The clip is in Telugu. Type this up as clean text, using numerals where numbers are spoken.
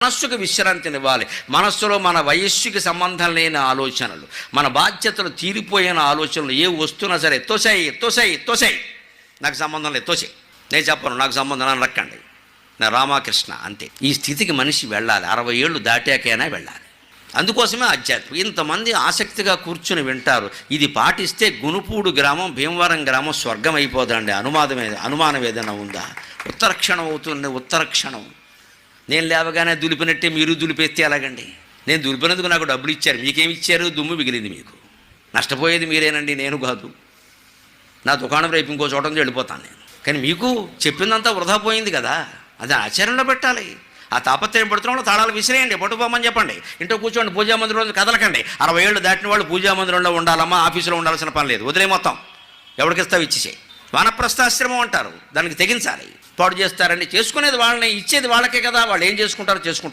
మనస్సుకు విశ్రాంతినివ్వాలి. మనస్సులో మన వయస్సుకి సంబంధం లేని ఆలోచనలు, మన బాధ్యతలు తీరిపోయిన ఆలోచనలు ఏ వస్తున్నా సరే తోసేయి, నాకు సంబంధం లేదు, తోసేయి, నేను చెప్పను, నాకు సంబంధం అని రక్కండి, నా రామకృష్ణ అంతే. ఈ స్థితికి మనిషి వెళ్ళాలి, 60 ఏళ్ళు దాటాకైనా వెళ్ళాలి. అందుకోసమే ఆధ్యాత్మికం. ఇంతమంది ఆసక్తిగా కూర్చుని వింటారు. ఇది పాటిస్తే గునుపూడు గ్రామం, భీమవరం గ్రామం స్వర్గం అయిపోదండి. అనుమానం ఏదైనా ఉందా? ఉత్తరక్షణం అవుతుంది, ఉత్తరక్షణం. నేను లేవగానే దులిపినట్టే మీరు దులిపేస్తే ఎలాగండి? నేను దులిపినందుకు నాకు డబ్బులు ఇచ్చారు, మీకేమి ఇచ్చారు? దుమ్ము మిగిలింది మీకు. నష్టపోయేది మీరేనండి, నేను కాదు. నా దుకాణం రేపు ఇంకో చోట వెళ్ళిపోతాను నేను. కానీ మీకు చెప్పిందంతా వృధా పోయింది కదా, అది ఆచరణలో పెట్టాలి. ఆ తాపత్రయం పడుతున్న తాళాలు విసిరేయండి, పట్టుకోమని చెప్పండి, ఇంట్లో కూర్చోండి, పూజా మందిరంలో కదలకండి. 60 ఏళ్ళు దాటిన వాళ్ళు పూజా మందిరంలో ఉండాలమ్మా, ఆఫీసులో ఉండాల్సిన పని లేదు, వదిలే మొత్తం, ఎవరికిస్తావు ఇచ్చేసేయి. వానప్రస్థాశ్రమం అంటారు, దానికి తెగించాలి. పాడు చేస్తారని చేసుకునేది వాళ్ళని, ఇచ్చేది వాళ్ళకే కదా, వాళ్ళు ఏం చేసుకుంటారో చేసుకుంటారు.